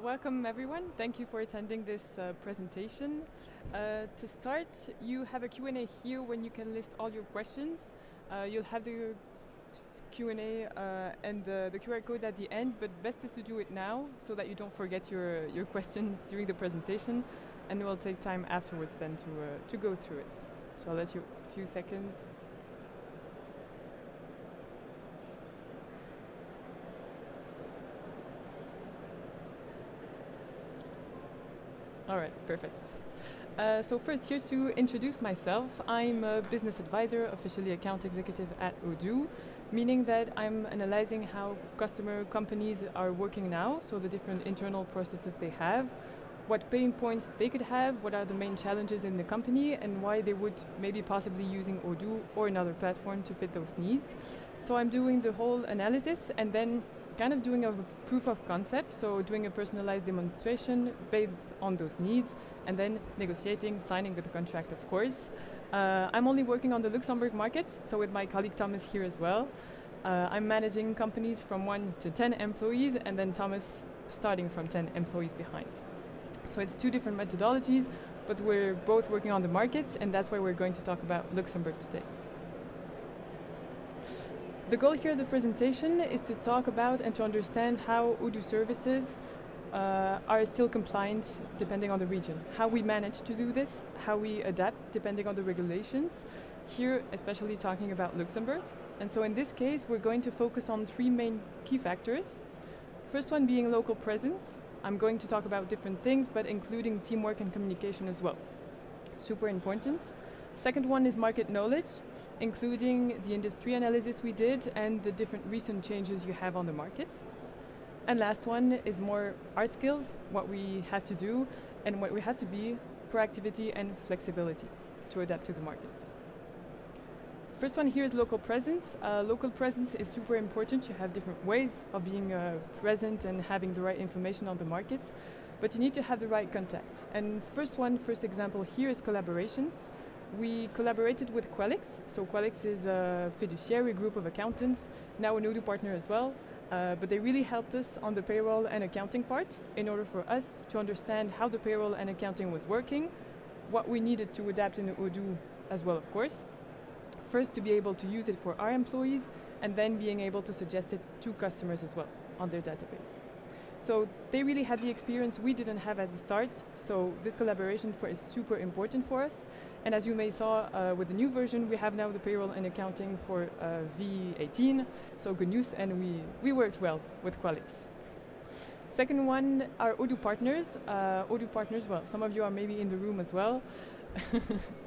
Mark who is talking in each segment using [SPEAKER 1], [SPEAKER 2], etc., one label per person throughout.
[SPEAKER 1] Welcome everyone. Thank you for attending this presentation. To start, you have a Q&A here when you can list all your questions. You'll have the Q&A and the QR code at the end, but best is to do it now so that you don't forget your questions during the presentation, and we'll take time afterwards then to go through it. So I'll let you a few seconds. All right, perfect. So first, here to introduce myself. I'm a business advisor, officially account executive at Odoo, meaning that I'm analyzing how customer companies are working now, so the different internal processes they have, what pain points they could have, what are the main challenges in the company, and why they would maybe possibly using Odoo or another platform to fit those needs. So I'm doing the whole analysis and then kind of doing a proof of concept, so doing a personalized demonstration based on those needs, and then negotiating, signing with the contract, of course. I'm only working on the Luxembourg market, so with my colleague Thomas here as well. I'm managing companies from 1 to 10 employees, and then Thomas starting from 10 employees behind. So it's two different methodologies, but we're both working on the market, and that's why we're going to talk about Luxembourg today. The goal here of the presentation is to talk about and to understand how Odoo services are still compliant depending on the region, how we manage to do this, how we adapt depending on the regulations, here especially talking about Luxembourg. And so in this case, we're going to focus on three main key factors. First one being local presence. I'm going to talk about different things, but including teamwork and communication as well. Super important. Second one is market knowledge, including the industry analysis we did and the different recent changes you have on the market. And last one is more our skills, what we have to do and what we have to be, proactivity and flexibility to adapt to the market. First one here is local presence. Local presence is super important. You have different ways of being present and having the right information on the market, but you need to have the right contacts. And first example here is collaborations. We collaborated with Quelix. So Quelix is a fiduciary group of accountants, now an Odoo partner as well, but they really helped us on the payroll and accounting part in order for us to understand how the payroll and accounting was working, what we needed to adapt in Odoo as well, of course. First, to be able to use it for our employees, and then being able to suggest it to customers as well on their database. So they really had the experience we didn't have at the start, so this collaboration is super important for us. And as you may saw with the new version, we have now the payroll and accounting for V18, so good news, and we worked well with Quelix. Second one are Odoo partners. Odoo partners, well, some of you are maybe in the room as well.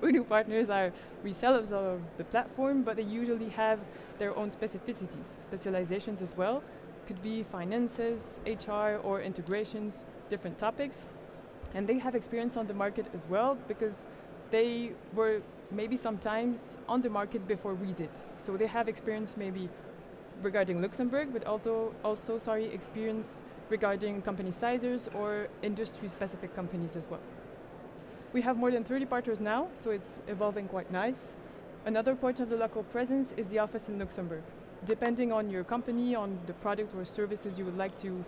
[SPEAKER 1] Odoo partners are resellers of the platform, but they usually have their own specializations as well. Could be finances, HR, or integrations, different topics. And they have experience on the market as well, because they were maybe sometimes on the market before we did. So they have experience maybe regarding Luxembourg, but also experience regarding company sizes or industry-specific companies as well. We have more than 30 partners now, so it's evolving quite nice. Another part of the local presence is the office in Luxembourg. Depending on your company, on the product or services you would like to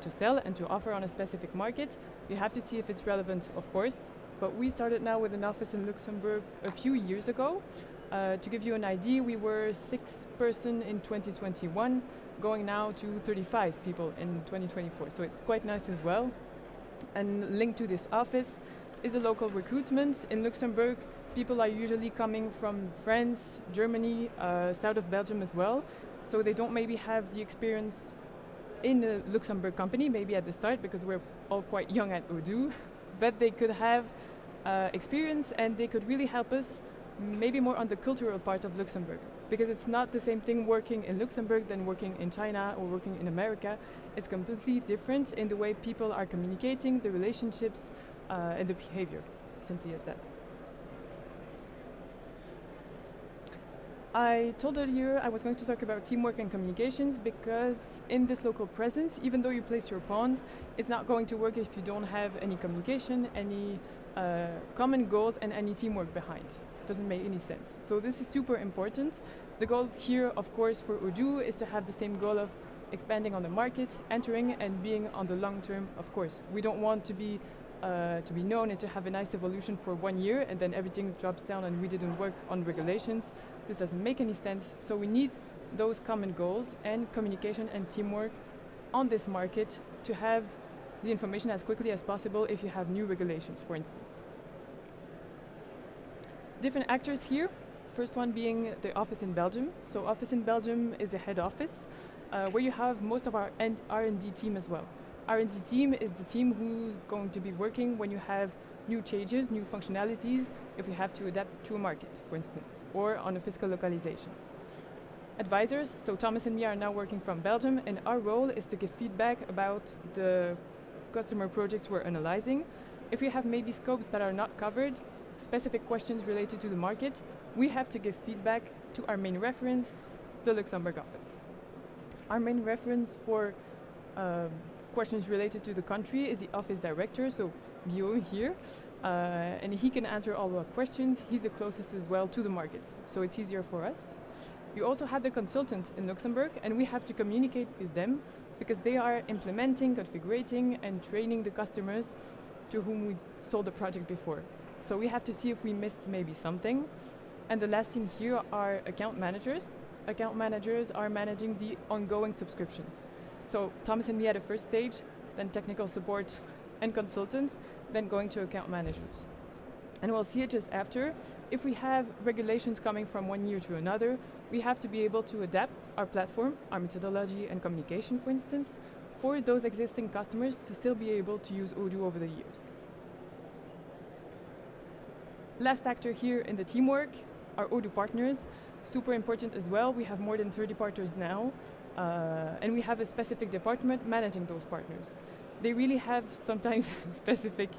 [SPEAKER 1] sell and to offer on a specific market, you have to see if it's relevant, of course. But we started now with an office in Luxembourg a few years ago. To give you an idea, we were 6 person in 2021, going now to 35 people in 2024. So it's quite nice as well. And linked to this office is a local recruitment. In Luxembourg, people are usually coming from France, Germany, south of Belgium as well. So they don't maybe have the experience in a Luxembourg company, maybe at the start, because we're all quite young at Odoo, but they could have experience and they could really help us maybe more on the cultural part of Luxembourg, because it's not the same thing working in Luxembourg than working in China or working in America. It's completely different in the way people are communicating, the relationships, and the behavior, simply as that. I told earlier I was going to talk about teamwork and communications, because in this local presence, even though you place your pawns, it's not going to work if you don't have any communication, any common goals, and any teamwork behind. It doesn't make any sense. So this is super important. The goal here, of course, for Odoo is to have the same goal of expanding on the market, entering and being on the long term, of course. We don't want to be known and to have a nice evolution for 1 year and then everything drops down and we didn't work on regulations. This doesn't make any sense. So we need those common goals and communication and teamwork on this market to have the information as quickly as possible if you have new regulations, for instance. Different actors here. First one being the office in Belgium. So office in Belgium is the head office where you have most of our R&D team as well. R&D team is the team who's going to be working when you have new changes, new functionalities, if we have to adapt to a market, for instance, or on a fiscal localization. Advisors, so Thomas and me are now working from Belgium, and our role is to give feedback about the customer projects we're analyzing. If we have maybe scopes that are not covered, specific questions related to the market, we have to give feedback to our main reference, the Luxembourg office. Our main reference for questions related to the country is the office director, so Guillaume here, and he can answer all our questions. He's the closest as well to the market, so it's easier for us. You also have the consultant in Luxembourg, and we have to communicate with them because they are implementing, configuring, and training the customers to whom we sold the project before. So we have to see if we missed maybe something. And the last thing here are account managers. Account managers are managing the ongoing subscriptions. So Thomas and me at the first stage, then technical support and consultants, then going to account managers. And we'll see it just after. If we have regulations coming from 1 year to another, we have to be able to adapt our platform, our methodology and communication, for instance, for those existing customers to still be able to use Odoo over the years. Last actor here in the teamwork, our Odoo partners, super important as well. We have more than 30 partners now, and we have a specific department managing those partners. They really have sometimes specific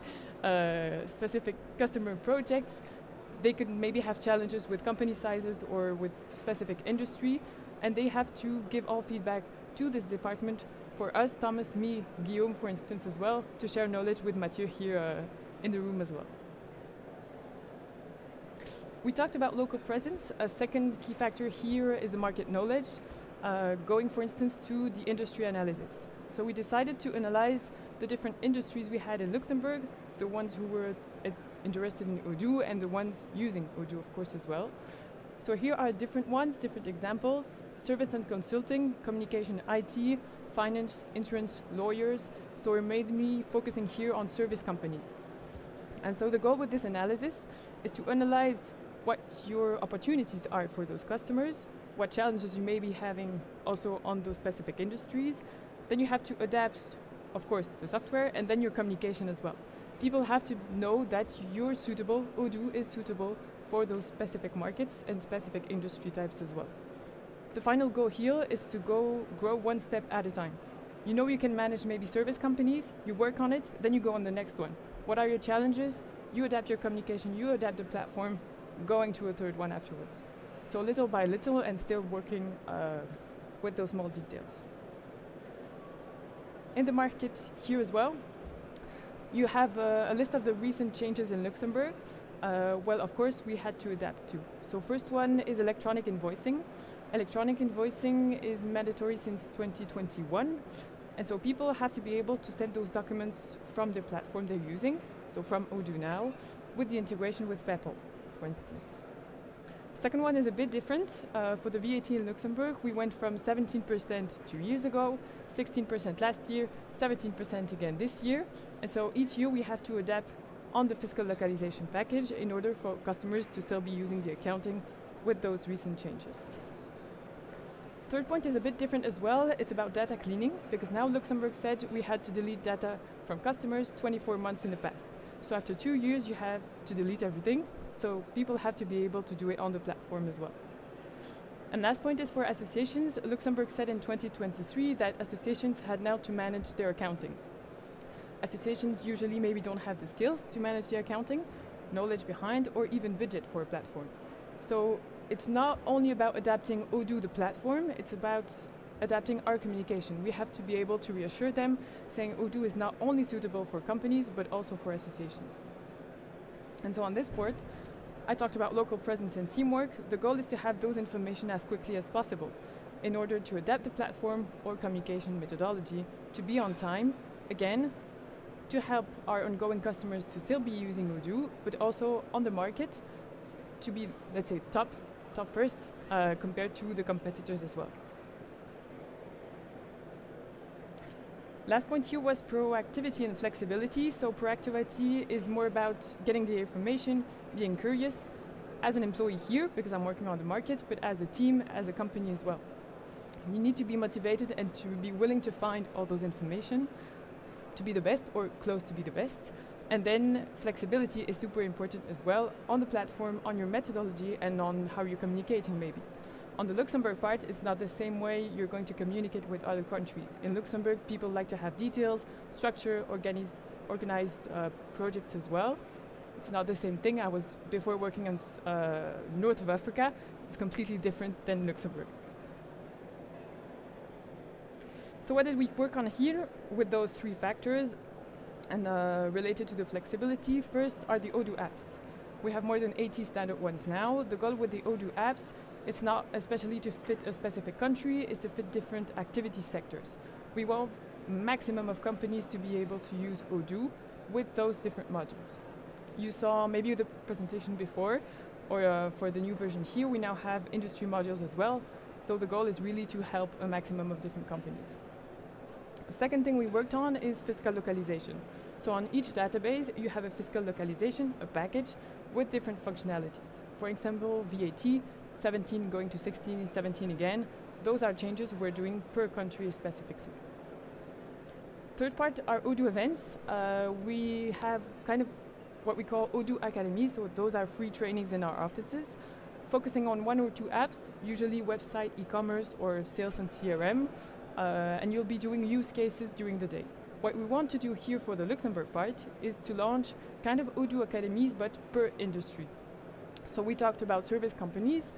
[SPEAKER 1] customer projects. They could maybe have challenges with company sizes or with specific industry, and they have to give all feedback to this department for us, Thomas, me, Guillaume, for instance, as well, to share knowledge with Mathieu here in the room as well. We talked about local presence. A second key factor here is the market knowledge, going, for instance, to the industry analysis. So we decided to analyze the different industries we had in Luxembourg, the ones who were interested in Odoo and the ones using Odoo, of course, as well. So here are different ones, different examples: service and consulting, communication, IT, finance, insurance, lawyers. So we're mainly focusing here on service companies. And so the goal with this analysis is to analyze what your opportunities are for those customers, what challenges you may be having also on those specific industries. Then you have to adapt, of course, the software and then your communication as well. People have to know that you're suitable, Odoo is suitable for those specific markets and specific industry types as well. The final goal here is to grow one step at a time. You know you can manage maybe service companies, you work on it, then you go on the next one. What are your challenges? You adapt your communication, you adapt the platform, going to a third one afterwards. So little by little and still working with those small details. In the market here as well, you have a list of the recent changes in Luxembourg. Well, of course, we had to adapt to. So first one is electronic invoicing. Electronic invoicing is mandatory since 2021. And so people have to be able to send those documents from the platform they're using, so from Odoo now, with the integration with PayPal, for instance. Second one is a bit different. For the VAT in Luxembourg, we went from 17% 2 years ago, 16% last year, 17% again this year. And so each year we have to adapt on the fiscal localization package in order for customers to still be using the accounting with those recent changes. Third point is a bit different as well. It's about data cleaning, because now Luxembourg said we had to delete data from customers 24 months in the past. So after 2 years, you have to delete everything. So people have to be able to do it on the platform as well. And last point is for associations. Luxembourg said in 2023 that associations had now to manage their accounting. Associations usually maybe don't have the skills to manage the accounting, knowledge behind, or even budget for a platform. So it's not only about adapting Odoo the platform, it's about adapting our communication. We have to be able to reassure them, saying Odoo is not only suitable for companies, but also for associations. And so on this part, I talked about local presence and teamwork. The goal is to have those information as quickly as possible. in order to adapt the platform or communication methodology to be on time, again, to help our ongoing customers to still be using Odoo, but also on the market to be, let's say, top first compared to the competitors as well. Last point here was proactivity and flexibility. So proactivity is more about getting the information, being curious, as an employee here, because I'm working on the market, but as a team, as a company as well. You need to be motivated and to be willing to find all those information to be the best or close to be the best. And then flexibility is super important as well on the platform, on your methodology, and on how you're communicating maybe. On the Luxembourg part, it's not the same way you're going to communicate with other countries. In Luxembourg, people like to have details, structure, organized projects as well. It's not the same thing. I was before working in north of Africa. It's completely different than Luxembourg. So what did we work on here with those three factors and related to the flexibility? First are the Odoo apps. We have more than 80 standard ones now. The goal with the Odoo apps, it's not especially to fit a specific country, it's to fit different activity sectors. We want maximum of companies to be able to use Odoo with those different modules. You saw maybe the presentation before, or for the new version here, we now have industry modules as well. So the goal is really to help a maximum of different companies. The second thing we worked on is fiscal localization. So on each database, you have a fiscal localization, a package, with different functionalities. For example, VAT, 17 going to 16, 17 again. Those are changes we're doing per country specifically. Third part are Odoo events. We have kind of what we call Odoo academies, so those are free trainings in our offices, focusing on one or two apps, usually website, e-commerce, or sales and CRM, and you'll be doing use cases during the day. What we want to do here for the Luxembourg part is to launch kind of Odoo academies, but per industry. So we talked about service companies.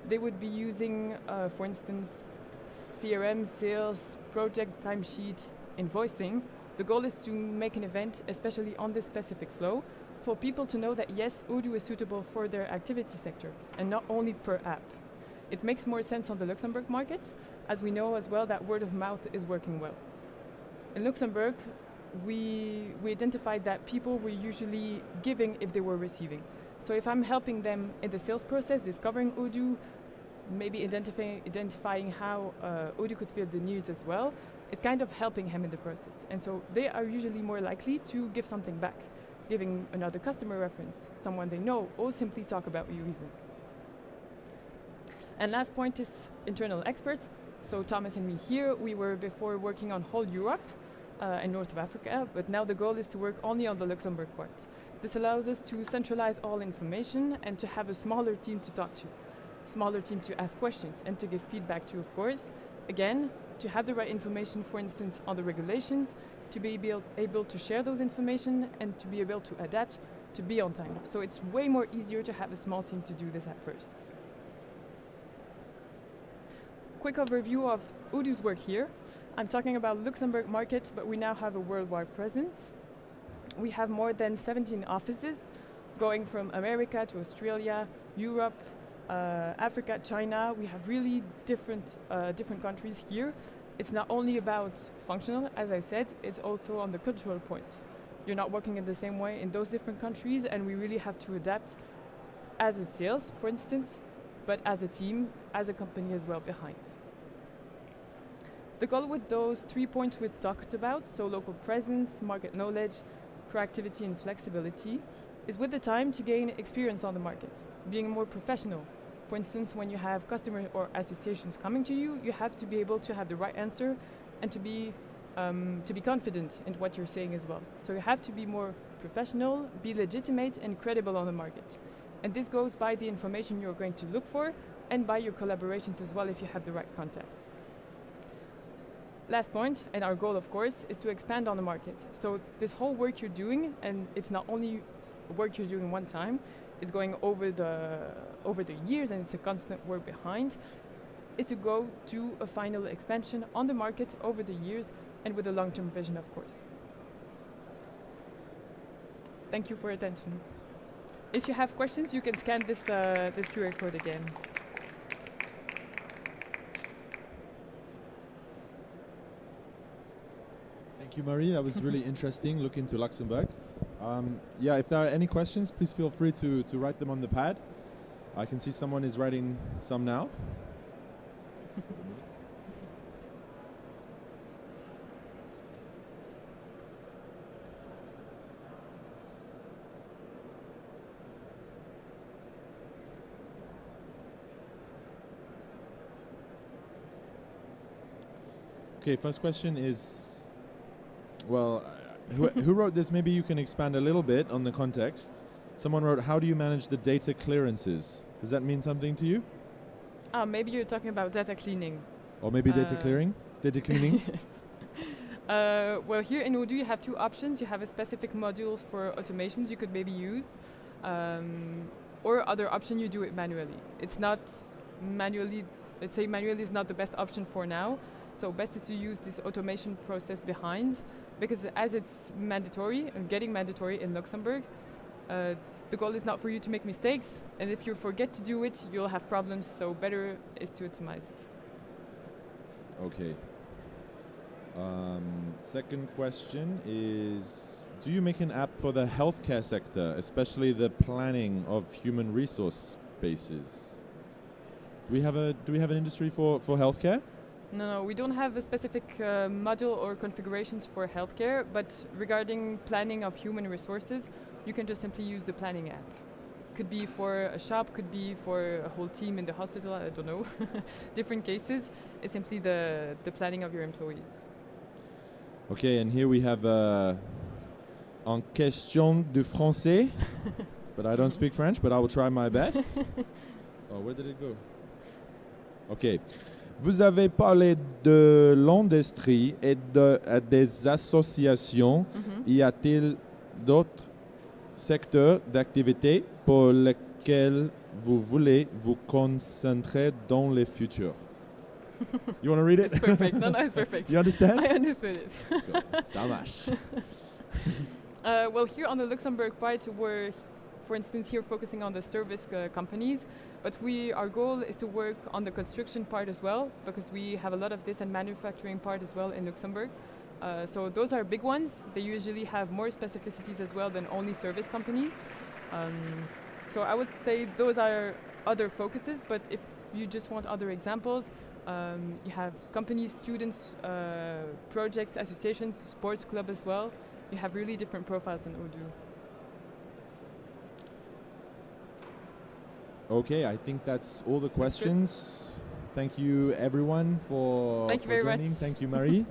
[SPEAKER 1] They would be using, for instance, CRM, sales, project, timesheet, invoicing. The goal is to make an event, especially on this specific flow, for people to know that yes, Odoo is suitable for their activity sector, and not only per app. It makes more sense on the Luxembourg market, as we know as well that word of mouth is working well. In Luxembourg, we identified that people were usually giving if they were receiving. So if I'm helping them in the sales process, discovering Odoo, maybe identifying how Odoo could fit the needs as well, it's kind of helping him in the process. And so they are usually more likely to give something back, giving another customer reference, someone they know, or simply talk about you even. And last point is internal experts. So Thomas and me here, we were before working on whole Europe and north of Africa, but now the goal is to work only on the Luxembourg part. This allows us to centralize all information and to have a smaller team to talk to, smaller team to ask questions and to give feedback to, of course. Again, to have the right information, for instance, on the regulations, to be able to share those information and to be able to adapt, to be on time. So it's way more easier to have a small team to do this at first. Quick overview of Odoo's work here. I'm talking about Luxembourg market, but we now have a worldwide presence. We have more than 17 offices, going from America to Australia, Europe, Africa, China. We have really different countries here. It's not only about functional, as I said, it's also on the cultural point. You're not working in the same way in those different countries, and we really have to adapt as a sales, for instance, but as a team, as a company as well behind. The goal with those 3 points we've talked about, so local presence, market knowledge, proactivity and flexibility, is with the time to gain experience on the market, being more professional. For instance, when you have customers or associations coming to you, you have to be able to have the right answer and to be confident in what you're saying as well. So you have to be more professional, be legitimate and credible on the market. And this goes by the information you're going to look for and by your collaborations as well if you have the right contacts. Last point, and our goal of course, is to expand on the market. So this whole work you're doing, and it's not only work you're doing one time, it's going over the years and it's a constant work behind, is to go to a final expansion on the market over the years and with a long-term vision of course. Thank you for your attention. If you have questions, you can scan this QR code again.
[SPEAKER 2] Thank you, Marie. That was really interesting. Look into Luxembourg. Yeah, if there are any questions, please feel free to write them on the pad. I can see someone is writing some now. Okay, first question is, well, who wrote this? Maybe you can expand a little bit on the context. Someone wrote, how do you manage the data clearances? Does that mean something to you?
[SPEAKER 1] Maybe you're talking about data cleaning.
[SPEAKER 2] Or maybe data clearing? Data cleaning?
[SPEAKER 1] Well, here in Odoo you have two options. You have a specific modules for automations you could maybe use, or other option you do it manually. It's not manually, let's say manually is not the best option for now. So best is to use this automation process behind, because as it's mandatory and getting mandatory in Luxembourg, the goal is not for you to make mistakes, and if you forget to do it, you'll have problems, so better is to automate it.
[SPEAKER 2] Okay. Second question is, do you make an app for the healthcare sector, especially the planning of human resource bases? Do we have an industry for healthcare?
[SPEAKER 1] No, we don't have a specific module or configurations for healthcare, but regarding planning of human resources, you can just simply use the planning app. Could be for a shop, could be for a whole team in the hospital, I don't know. Different cases. It's simply the planning of your employees.
[SPEAKER 2] Okay, and here we have en question de français, but I don't speak French, but I will try my best. Oh, where did it go? Okay. Vous avez parlé de l'industrie et des associations. Y a-t-il d'autres secteurs d'activité pour lesquels vous voulez vous concentrer dans le futur? You want to read it?
[SPEAKER 1] It's perfect. No, it's perfect.
[SPEAKER 2] You understand?
[SPEAKER 1] I understood it.
[SPEAKER 2] Let's go. Ça marche.
[SPEAKER 1] Well, here on the Luxembourg part, we're, for instance, here focusing on the service companies, but our goal is to work on the construction part as well, because we have a lot of this and manufacturing part as well in Luxembourg. So those are big ones. They usually have more specificities as well than only service companies. So I would say those are other focuses, but if you just want other examples, you have companies, students, projects, associations, sports club as well. You have really different profiles in Odoo.
[SPEAKER 2] Okay, I think that's all the questions. Thank you everyone for
[SPEAKER 1] Thank you very
[SPEAKER 2] joining.
[SPEAKER 1] much.
[SPEAKER 2] Thank you, Marie.